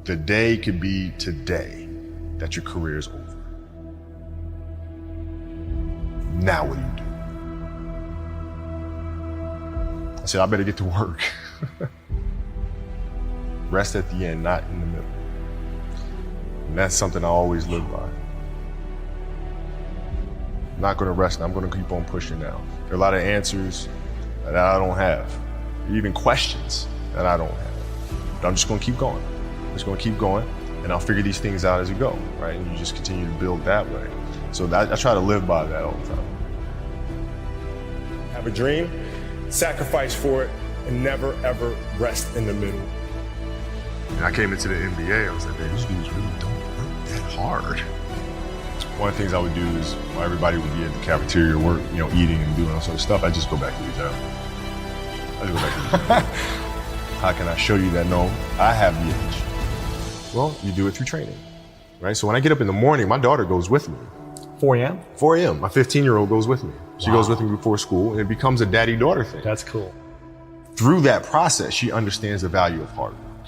The day could be today that your career is over. Now what do you do? I said, I better get to work. Rest at the end, not in the middle. And that's something I always live by. I'm not gonna rest, I'm gonna keep on pushing now. There are a lot of answers that I don't have, even questions that I don't have. But I'm just gonna keep going. I'm just gonna keep going, and I'll figure these things out as you go, right? And you just continue to build that way. So I try to live by that all the time. Have a dream, sacrifice for it, and never ever rest in the middle. And I came into the NBA, I was like, man, these dudes really don't work that hard. One of the things I would do is, while everybody would be at the cafeteria work, eating and doing all sort of stuff, I just go back to the job. How can I show you that, no, I have the edge? Well, you do it through training, right? So when I get up in the morning, my daughter goes with me. 4 a.m.? 4 a.m. My 15-year-old goes with me. She goes with me before school, and it becomes a daddy-daughter thing. That's cool. Through that process, she understands the value of hard work.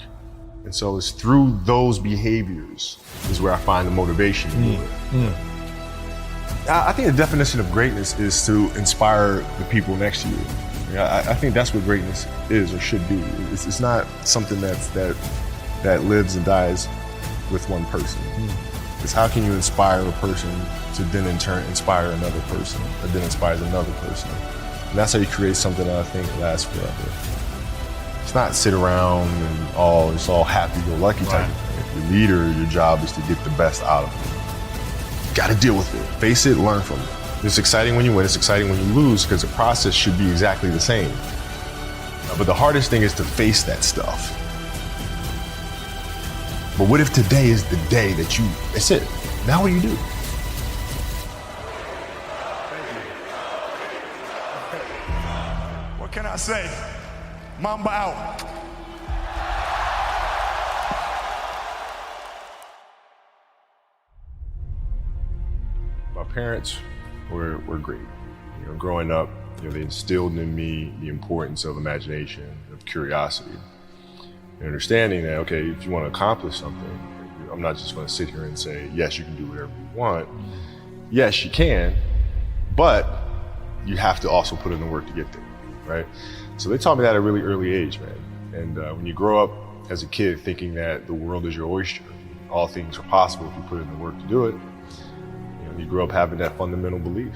And so it's through those behaviors is where I find the motivation to do it. I think the definition of greatness is to inspire the people next to you. I think that's what greatness is or should be. It's not something that lives and dies with one person. It's how can you inspire a person to then in turn inspire another person, that then inspires another person. And that's how you create something that I think lasts forever. It's not sit around and it's all happy-go-lucky type of thing. If you're a leader, your job is to get the best out of it. You gotta deal with it, face it, learn from it. It's exciting when you win, it's exciting when you lose, because the process should be exactly the same. But the hardest thing is to face that stuff. But what if today is the day that's it? Now what do you do? What can I say? MAMBA out. My parents were great. Growing up, they instilled in me the importance of imagination, of curiosity, and understanding that, okay, if you want to accomplish something, I'm not just going to sit here and say, yes, you can do whatever you want. Yes, you can, but you have to also put in the work to get there, right? So they taught me that at a really early age, man. And when you grow up as a kid thinking that the world is your oyster, all things are possible if you put in the work to do it, you grow up having that fundamental belief.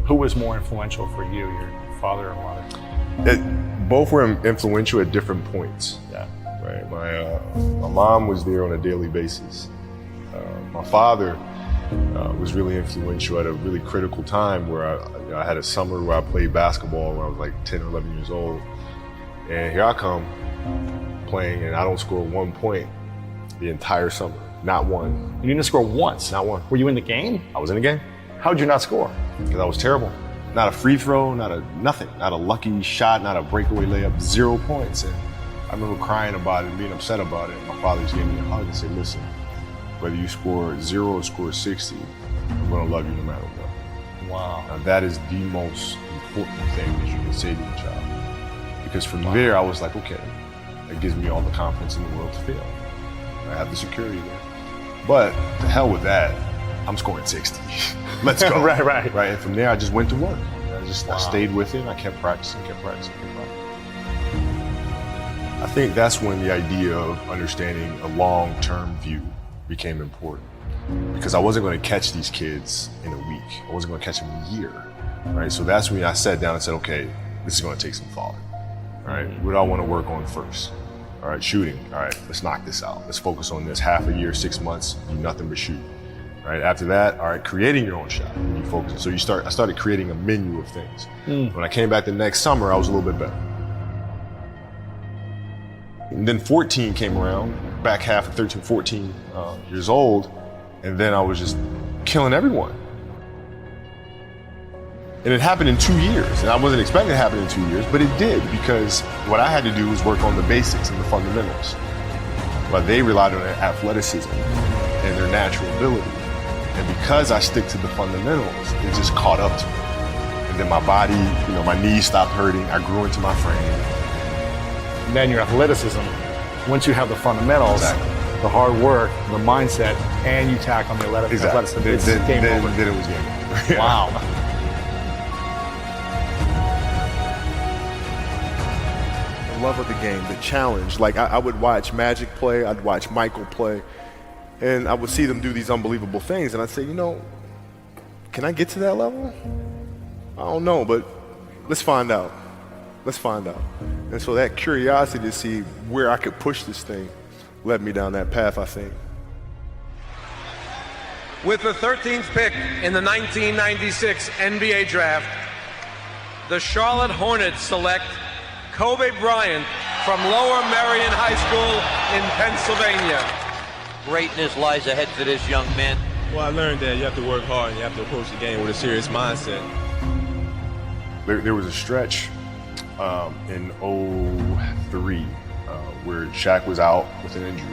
Who was more influential for you, your father or mother? Both were influential at different points. Yeah. Right. My mom was there on a daily basis. My father was really influential at a really critical time where I had a summer where I played basketball when I was like 10 or 11 years old. And here I come playing and I don't score 1 point the entire summer. Not one. You didn't score once? Not one. Were you in the game? I was in the game. How'd you not score? Because I was terrible. Not a free throw, nothing. Not a lucky shot, not a breakaway layup, 0 points. And I remember crying about it and being upset about it. My father just gave me a hug and said, listen, whether you score 0 or score 60, I'm gonna love you no matter what. Wow. Now that is the most important thing that you can say to a child. Because from there, I was like, okay, that gives me all the confidence in the world to fail. I have the security there. But to hell with that, I'm scoring 60. Let's go. Right. And from there, I just went to work. I stayed with it. I kept practicing. I think that's when the idea of understanding a long-term view became important. Because I wasn't going to catch these kids in a week. I wasn't going to catch them in a year. Right? So that's when I sat down and said, okay, this is going to take some thought. All right, what do I want to work on first? All right, shooting. All right, let's knock this out. Let's focus on this. Half a year, 6 months, do nothing but shoot. Right after that, all right, creating your own shot. You focus. So I started creating a menu of things. When I came back the next summer, I was a little bit better. And then 14 came around, back half of 13, 14 years old, and then I was just killing everyone. And it happened in 2 years, and I wasn't expecting it to happen in 2 years, but it did, because what I had to do was work on the basics and the fundamentals. But they relied on their athleticism and their natural ability. And because I stick to the fundamentals, it just caught up to me. And then my body, my knees stopped hurting. I grew into my frame. And then your athleticism once you have the fundamentals, the hard work, the mindset, and you tack on the athleticism, it's game over. Then it was game over. Wow. The love of the game, the challenge. Like I would watch Magic play, I'd watch Michael play, and I would see them do these unbelievable things, and I'd say, you know, can I get to that level? I don't know, but let's find out. Let's find out. And so that curiosity to see where I could push this thing led me down that path, I think. With the 13th pick in the 1996 NBA Draft, the Charlotte Hornets select Kobe Bryant from Lower Merion High School in Pennsylvania. Greatness lies ahead for this young man. Well, I learned that you have to work hard and you have to approach the game with a serious mindset. There was a stretch in 2003 where Shaq was out with an injury.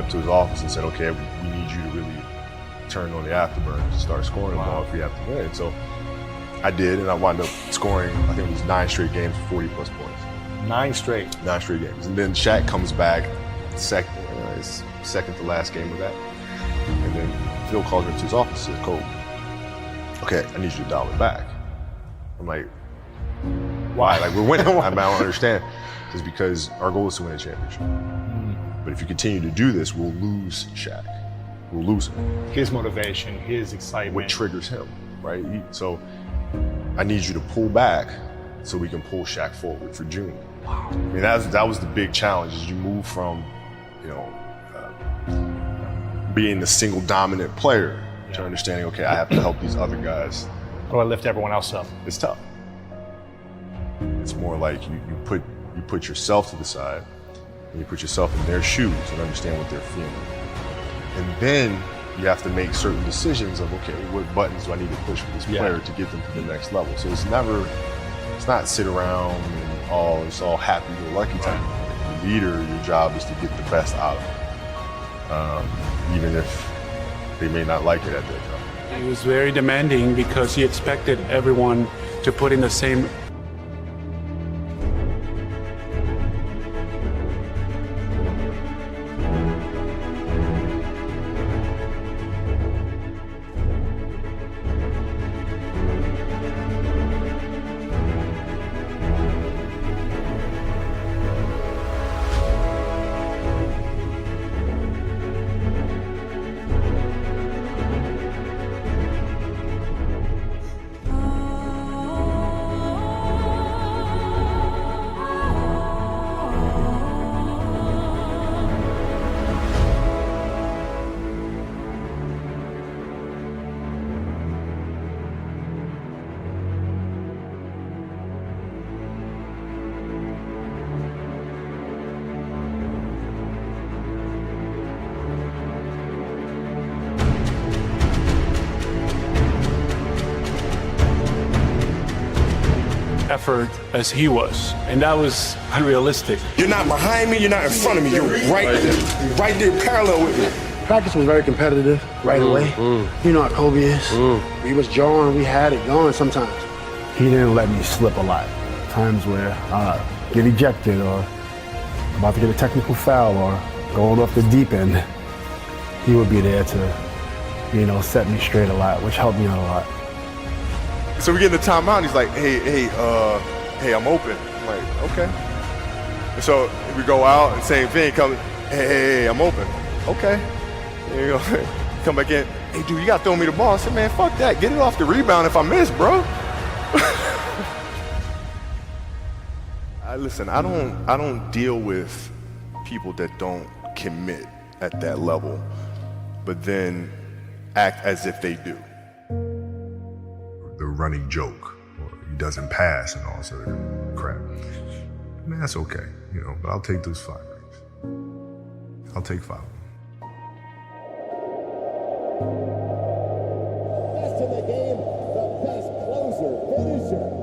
To his office and said, okay, we need you to really turn on the afterburners and start scoring the ball if we have to win. So I did, and I wound up scoring, I think it was 9 straight games for 40 plus points. 9 straight? 9 straight games. And then Shaq comes back, his second to last game of that. And then Phil calls me to his office and says, Kobe, okay, I need you to dial it back. I'm like, why? Like, we're winning. I don't understand. It's because our goal is to win a championship. But if you continue to do this, we'll lose Shaq. We'll lose him. His motivation, his excitement. What triggers him, right? So I need you to pull back so we can pull Shaq forward for June. Wow. I mean, that was the big challenge, is you move from, being the single dominant player to understanding, okay, I have to help these other guys. How do I lift everyone else up? It's tough. It's more like you put yourself to the side, and you put yourself in their shoes and understand what they're feeling. And then you have to make certain decisions of, okay, what buttons do I need to push for this player to get them to the next level? So it's not sit around and it's all happy-go-lucky time. The leader, your job is to get the best out of them, even if they may not like it at that time. He was very demanding because he expected everyone to put in the same effort as he was, and that was unrealistic. You're not behind me, you're not in front of me, you're right there parallel with me. Practice was very competitive right away. You know how Kobe is. We was drawing, we had it going sometimes. he didn't let me slip a lot. Times where get ejected or about to get a technical foul or going off the deep end, he would be there to, you know, set me straight a lot, which helped me out a lot. So we get in the timeout, and he's like, hey, I'm open. I'm like, okay. And so we go out, and same thing, hey, I'm open. Okay. And, you know, come back in, hey, dude, you got to throw me the ball. I said, man, fuck that. Get it off the rebound if I miss, bro. Listen, I don't deal with people that don't commit at that level, but then act as if they do. The running joke, or he doesn't pass and all sort of crap. Man, that's okay, you know, but I'll take those 5 rings. I'll take 5 of them. Best in the game, the best closer, finisher.